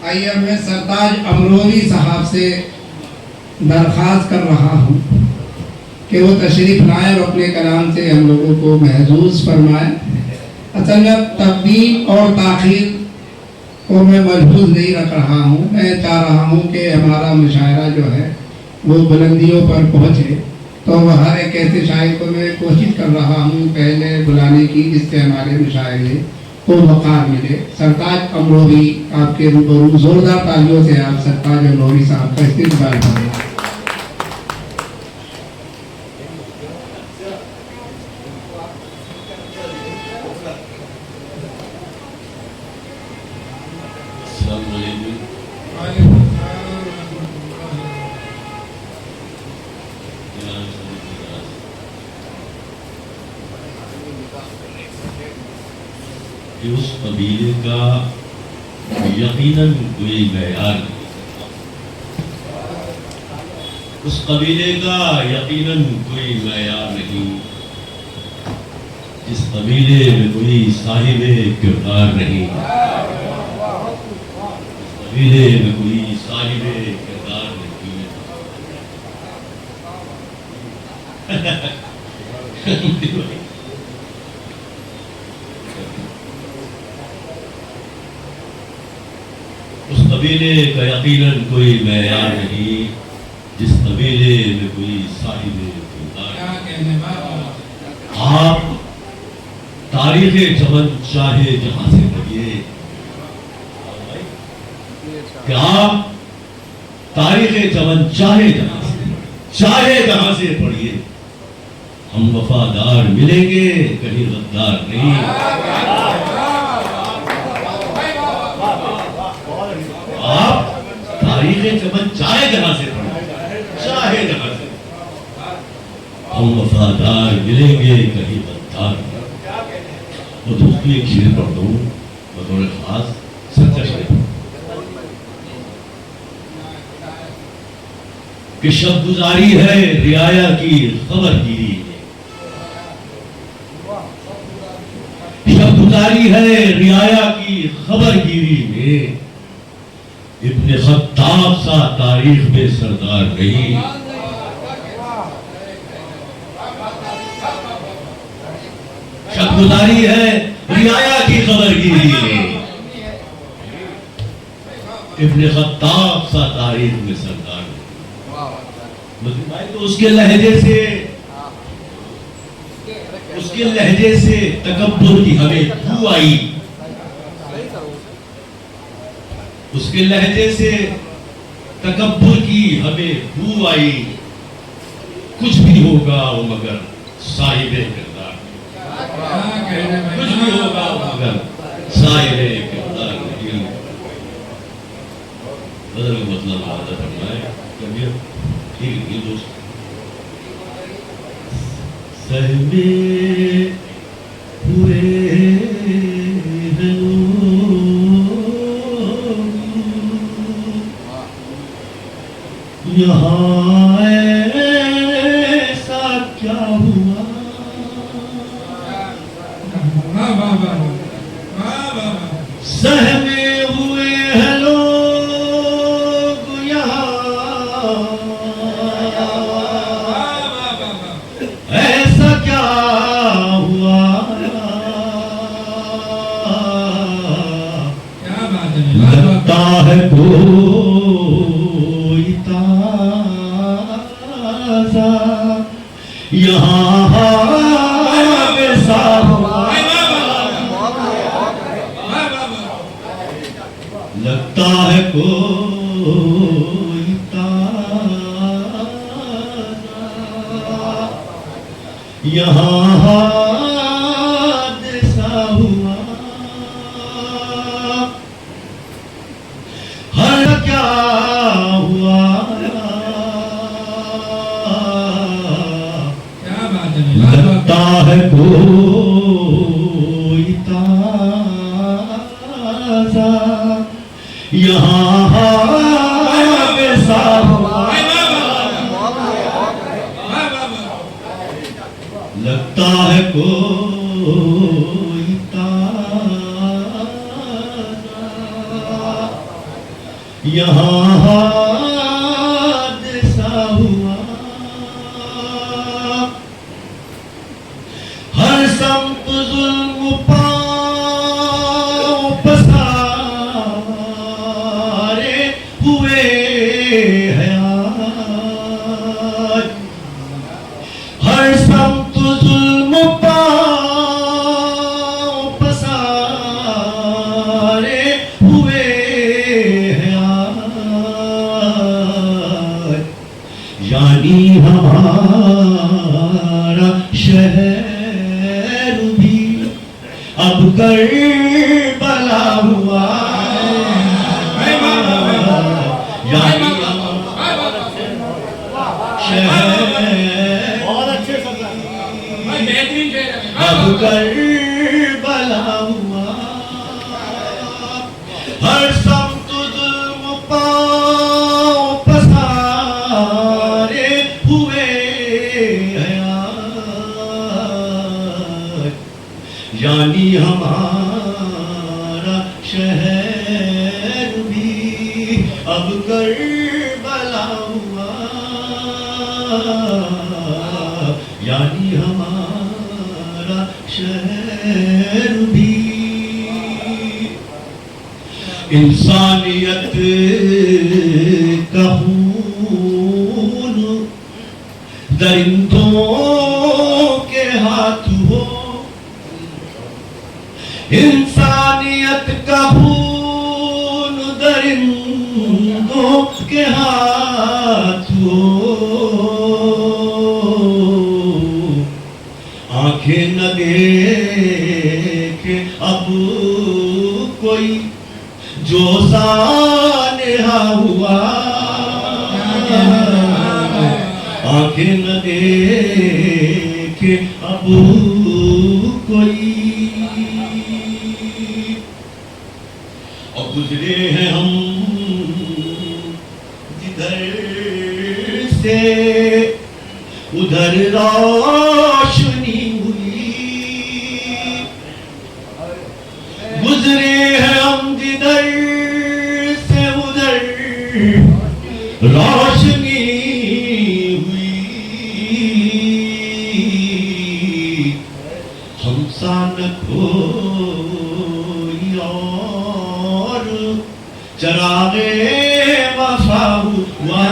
آئیے میں سرتاج امروہی صاحب سے درخواست کر رہا ہوں کہ وہ تشریف لائیں اور اپنے کلام سے ہم لوگوں کو محظوظ فرمائیں۔ اصل میں تقدیم اور تاخیر کو میں ملحوظ نہیں رکھ رہا ہوں، میں چاہ رہا ہوں کہ ہمارا مشاعرہ جو ہے وہ بلندیوں پر پہنچے، تو وہ ہر ایک ایسے شاعر کو میں کوشش کر رہا ہوں پہلے بلانے کی جس سے ہمارے مشاعرے کو وقار ملے۔ سرتاج امروہی آپ کے روبرو زوردار تالیوں سے آپ سرتاج امروہی صاحب کا استقبال کریں۔ کہ اس قبیلے کا یقیناً کوئی معیار نہیں، اس قبیلے کا یقیناً کوئی معیار نہیں، جس قبیلے میں کوئی صاحب کردار نہیں، اس قبیلے میں کوئی صاحب کردار نہیں۔ اس قبیلے کا یقیناً کوئی معیار نہیں، جس قبیلے میں کوئی صاحب کردار نہیں۔ آپ تاریخ چمن چاہے جہاں سے پڑھیے، کہ آپ تاریخ چمن چاہے جہاں سے پڑھیے، ہم وفادار ملیں گے، کہیں غدار نہیں۔ آپ تاریخ چمن چاہے جہاں سے ہم وفادار ملیں گے، کہیں غدار نہیں۔ وہ دوسری ایک شعر پڑھ دوں بطور خاص، سچا شعر کہ شب گزاری ہے رعایا کی خبر گیری میں، شب گزاری ہے رعایا کی خبر گیری میں، ابن خطاب سا تاریخ میں سردار نہیں۔ شب گزاری ہے رعایا کی خبر گیری میں، ابن خطاب سا تاریخ میں سردار نہیں۔ تو اس کے لہجے سے تکبر کی ہمیں بو آئی، اس کے لہجے سے تکبر کی ہمیں بو آئی، کچھ بھی ہوگا وہ مگر صاحب کردار، کچھ بھی ہوگا وہ مگر صاحب کردار نہیں۔ بدل مطلب عادت فرمائے ٹھیک ہے دوست، سہمے ہوئے یہاں ایسا کیا ہوا، سہمے ہوئے ہیں لوگ یہاں، ایسا کیا ہوا، لگتا ہے کوئی تازہ یہاں لگتا ہے کوئی تازہ یہاں حادثہ ہوا، ہر کیا ہوا، لگتا ہے کوئی تازہ یہاں حادثہ ہوا، لگتا ہے کوئی تازہ یہاں حادثہ ہوا ہر سمت ظلم پاؤں پسارے ہوئے ہیں آج ہر سمت ظلم پاؤں پسارے ہوئے ہیں آج یعنی ہمارا شہر بھی اب کربلا ہوا یعنی اب کربلا ہوا ہر سمت ظلم پاؤں پسارے ہوئے ہیں آج یعنی ہمارا شہر بھی اب کربلا ہوا یعنی ہمارا شہر بھی انسانیت کا خون درندوں کے ہاتھ ہو انسانیت کا خون درندوں کے ہاتھ ہو آنکھیں نہ دیکھے اب کوئی جو سانحہ ہوا آنکھیں نہ دیکھے اب کوئی اور گزرے ہیں ہم جدھر سے ادھر روشنی ہوئی گزرے ہیں ہم جدھر سے ادھر روشنی ہوئی ہم سا نہ کوئی اور چراغ وفا ہوا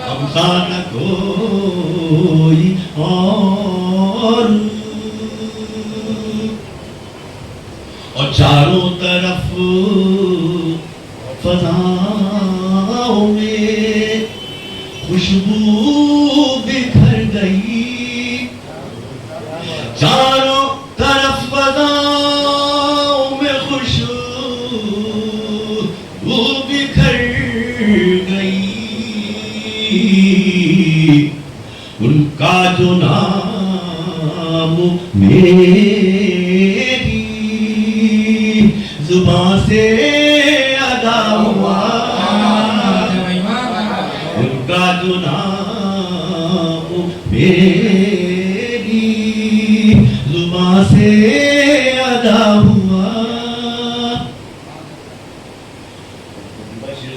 ہم سا نہ کوئی اور چاروں طرف فضاؤں میں خوشبو بکھر گئی چاروں طرف فضاؤں میں خوشبو بکھر گئی ان کا جو نام میری زبان سے ادا ہوا ان کا جو نام میری زبان سے ادا ہوا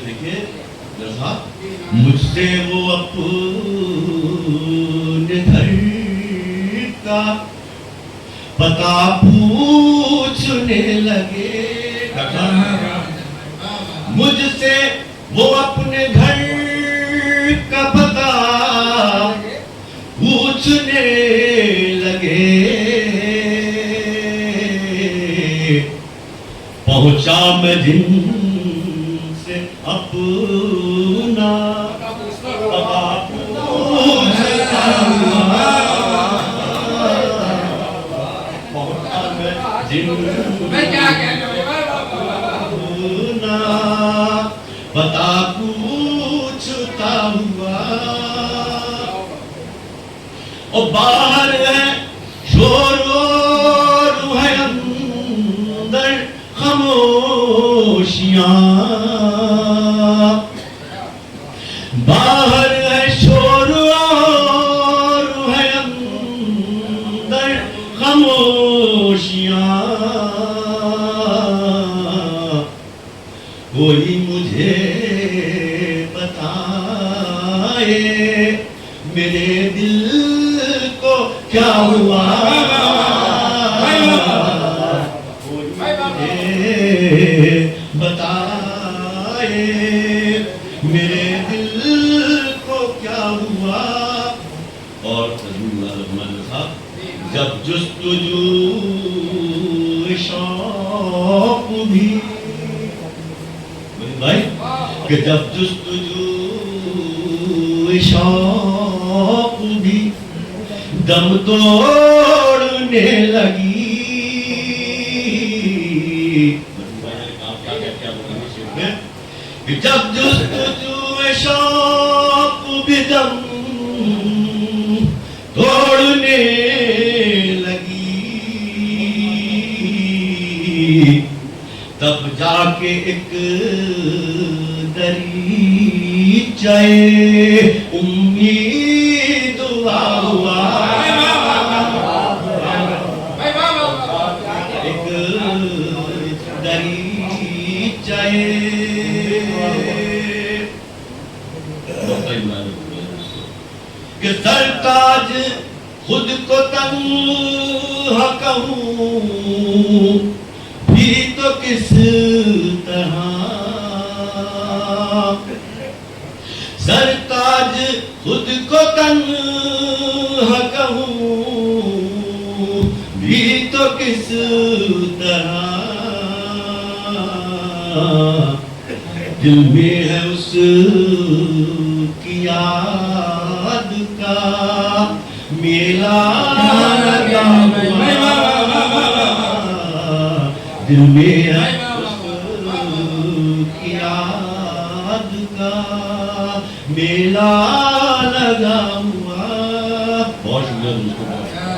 دیکھیے مجھ سے وہ اپنے گھر کا پتا پوچھنے لگے مجھ سے وہ اپنے گھر کا پتا پوچھنے لگے پہنچا میں جن سے اپنا پتا پوچھتا ہوا پہنچا میں جن پتا پوچھتا ہوا اور باہر ہے شور و ہے اندر خاموشیاں باہر ہے شور و ہے اندر خاموشیاں کوئی مجھے بتائے میرے دل کو کیا ہوا کوئی مجھے بتائے میرے دل کو کیا ہوا اور جب جستجو شوق بھی بھائی کہ جب جستجو شوق بھی دم توڑنے لگی کہ جب جستجو شوق بھی دم توڑنے لگی تب جا کے ایک دریچہ امید ہوا ایک دریچہ کہ سرتاج خود کو تنہا کہوں بھی تو کس طرح سرتاج خود کو تنہا کہوں بھی تو کس طرح دل میں ہے اس کی یاد کا میلا لگا ہوا دل میں ہے اس کی یاد کا میلا لگا ہوا بہت شکریہ